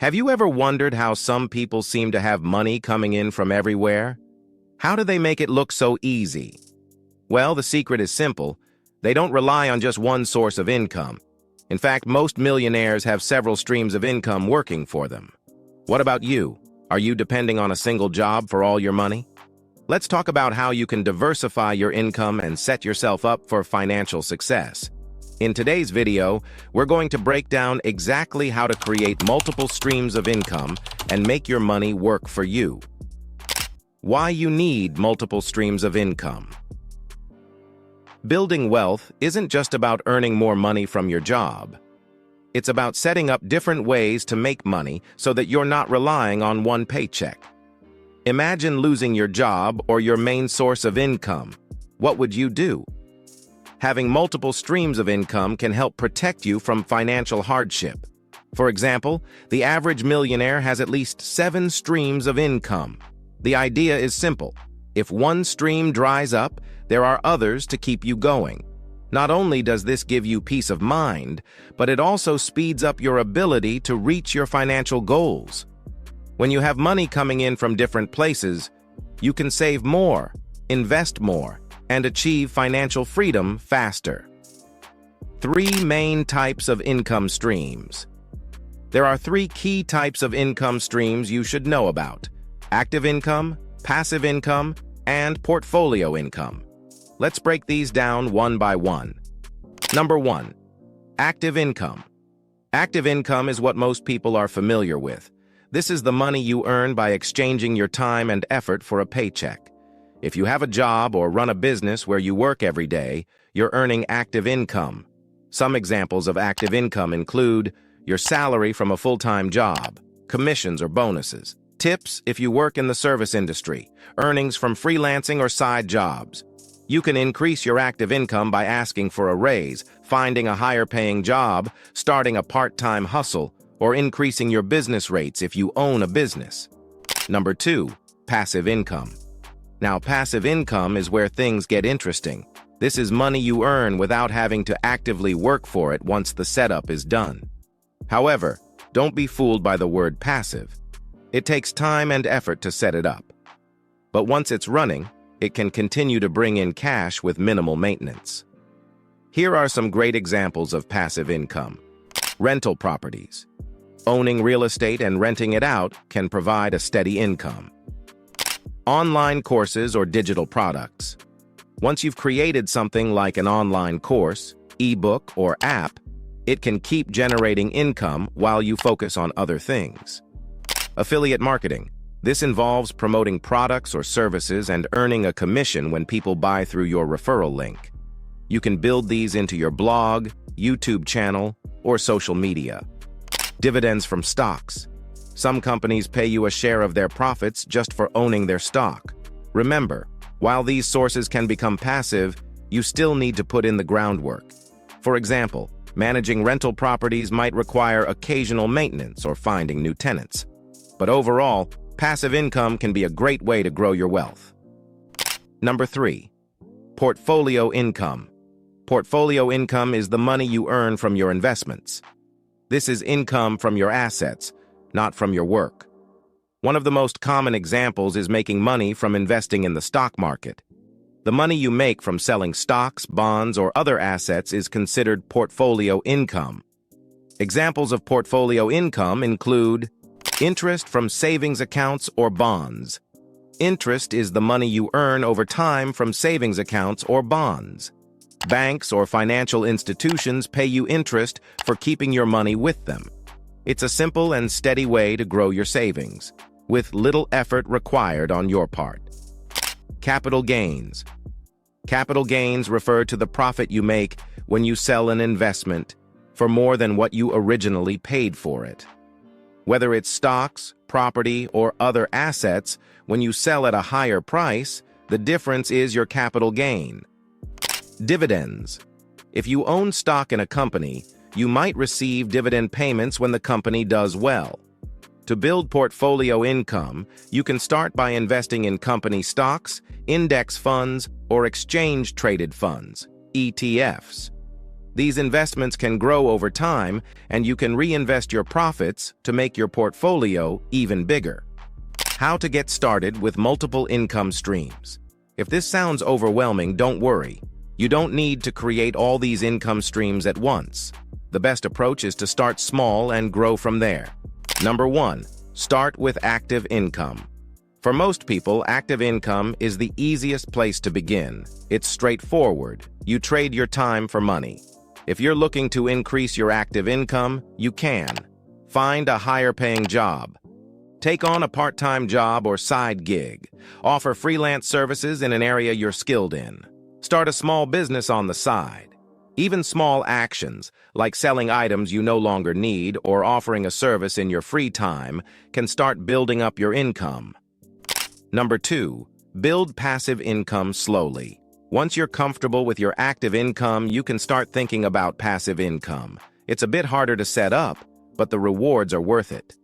Have you ever wondered how some people seem to have money coming in from everywhere? How do they make it look so easy? Well, the secret is simple. They don't rely on just one source of income. In fact, most millionaires have several streams of income working for them. What about you? Are you depending on a single job for all your money? Let's talk about how you can diversify your income and set yourself up for financial success. In today's video, we're going to break down exactly how to create multiple streams of income and make your money work for you. Why you need multiple streams of income. Building wealth isn't just about earning more money from your job. It's about setting up different ways to make money so that you're not relying on one paycheck. Imagine losing your job or your main source of income. What would you do? Having multiple streams of income can help protect you from financial hardship. For example, the average millionaire has at least 7 streams of income. The idea is simple. If one stream dries up, there are others to keep you going. Not only does this give you peace of mind, but it also speeds up your ability to reach your financial goals. When you have money coming in from different places, you can save more, invest more, and achieve financial freedom faster. 3 main types of income streams. There are 3 key types of income streams you should know about: active income, passive income, and portfolio income. Let's break these down one by one. Number 1, active income. Active income is what most people are familiar with. This is the money you earn by exchanging your time and effort for a paycheck. If you have a job or run a business where you work every day, you're earning active income. Some examples of active income include your salary from a full-time job, commissions or bonuses, tips if you work in the service industry, earnings from freelancing or side jobs. You can increase your active income by asking for a raise, finding a higher-paying job, starting a part-time hustle, or increasing your business rates if you own a business. Number 2, passive income. Now, passive income is where things get interesting. This is money you earn without having to actively work for it once the setup is done. However, don't be fooled by the word passive. It takes time and effort to set it up. But once it's running, it can continue to bring in cash with minimal maintenance. Here are some great examples of passive income. Rental properties. Owning real estate and renting it out can provide a steady income. Online courses or digital products. Once you've created something like an online course, ebook, or app, it can keep generating income while you focus on other things. Affiliate marketing. This involves promoting products or services and earning a commission when people buy through your referral link. You can build these into your blog, YouTube channel, or social media. Dividends from stocks. Some companies pay you a share of their profits just for owning their stock. Remember, while these sources can become passive, you still need to put in the groundwork. For example, managing rental properties might require occasional maintenance or finding new tenants. But overall, passive income can be a great way to grow your wealth. Number 3, portfolio income. Portfolio income is the money you earn from your investments. This is income from your assets, not from your work. One of the most common examples is making money from investing in the stock market. The money you make from selling stocks, bonds, or other assets is considered portfolio income. Examples of portfolio income include interest from savings accounts or bonds. Interest is the money you earn over time from savings accounts or bonds. Banks or financial institutions pay you interest for keeping your money with them. It's a simple and steady way to grow your savings, with little effort required on your part. Capital gains. Capital gains refer to the profit you make when you sell an investment for more than what you originally paid for it. Whether it's stocks, property, or other assets, when you sell at a higher price, the difference is your capital gain. Dividends. If you own stock in a company, you might receive dividend payments when the company does well. To build portfolio income, you can start by investing in company stocks, index funds, or exchange-traded funds, ETFs. These investments can grow over time, and you can reinvest your profits to make your portfolio even bigger. How to get started with multiple income streams. If this sounds overwhelming, don't worry. You don't need to create all these income streams at once. The best approach is to start small and grow from there. Number 1. Start with active income. For most people, active income is the easiest place to begin. It's straightforward. You trade your time for money. If you're looking to increase your active income, you can. Find a higher-paying job. Take on a part-time job or side gig. Offer freelance services in an area you're skilled in. Start a small business on the side. Even small actions, like selling items you no longer need or offering a service in your free time, can start building up your income. Number 2. Build passive income slowly. Once you're comfortable with your active income, you can start thinking about passive income. It's a bit harder to set up, but the rewards are worth it.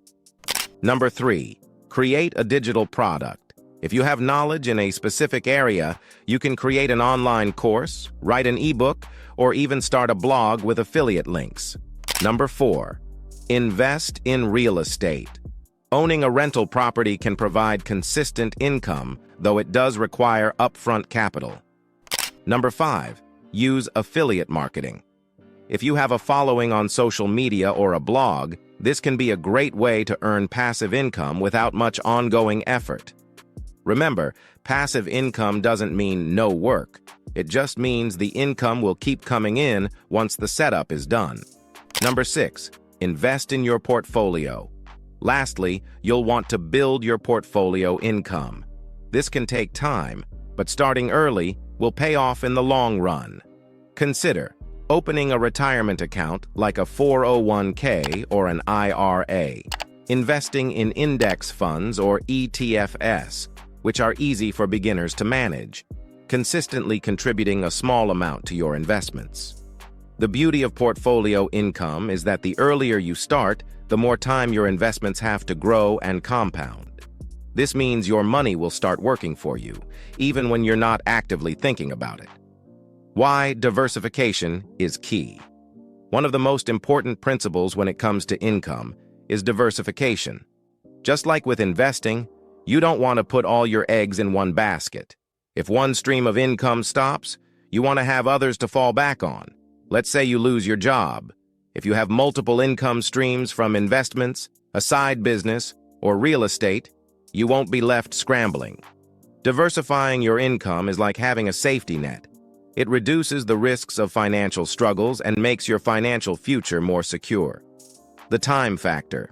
Number 3. Create a digital product. If you have knowledge in a specific area, you can create an online course, write an ebook, or even start a blog with affiliate links. Number 4. Invest in real estate. Owning a rental property can provide consistent income, though it does require upfront capital. Number 5. Use affiliate marketing. If you have a following on social media or a blog, this can be a great way to earn passive income without much ongoing effort. Remember, passive income doesn't mean no work. It just means the income will keep coming in once the setup is done. Number 6. Invest in your portfolio. Lastly, you'll want to build your portfolio income. This can take time, but starting early will pay off in the long run. Consider opening a retirement account like a 401k or an IRA, investing in index funds or ETFs, which are easy for beginners to manage, consistently contributing a small amount to your investments. The beauty of portfolio income is that the earlier you start, the more time your investments have to grow and compound. This means your money will start working for you, even when you're not actively thinking about it. Why diversification is key. One of the most important principles when it comes to income is diversification. Just like with investing, you don't want to put all your eggs in one basket. If one stream of income stops, you want to have others to fall back on. Let's say you lose your job. If you have multiple income streams from investments, a side business, or real estate, you won't be left scrambling. Diversifying your income is like having a safety net. It reduces the risks of financial struggles and makes your financial future more secure. The time factor.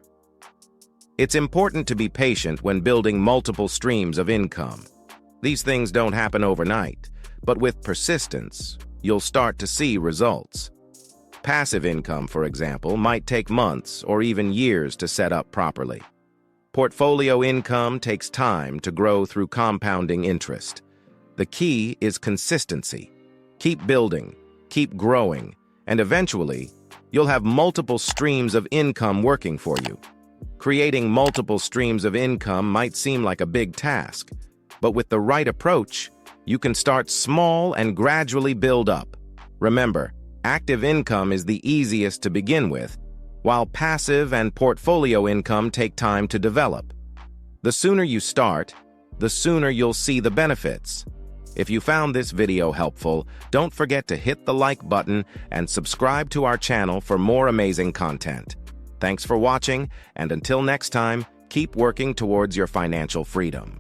It's important to be patient when building multiple streams of income. These things don't happen overnight, but with persistence, you'll start to see results. Passive income, for example, might take months or even years to set up properly. Portfolio income takes time to grow through compounding interest. The key is consistency. Keep building, keep growing, and eventually, you'll have multiple streams of income working for you. Creating multiple streams of income might seem like a big task, but with the right approach, you can start small and gradually build up. Remember, active income is the easiest to begin with, while passive and portfolio income take time to develop. The sooner you start, the sooner you'll see the benefits. If you found this video helpful, don't forget to hit the like button and subscribe to our channel for more amazing content. Thanks for watching, and until next time, keep working towards your financial freedom.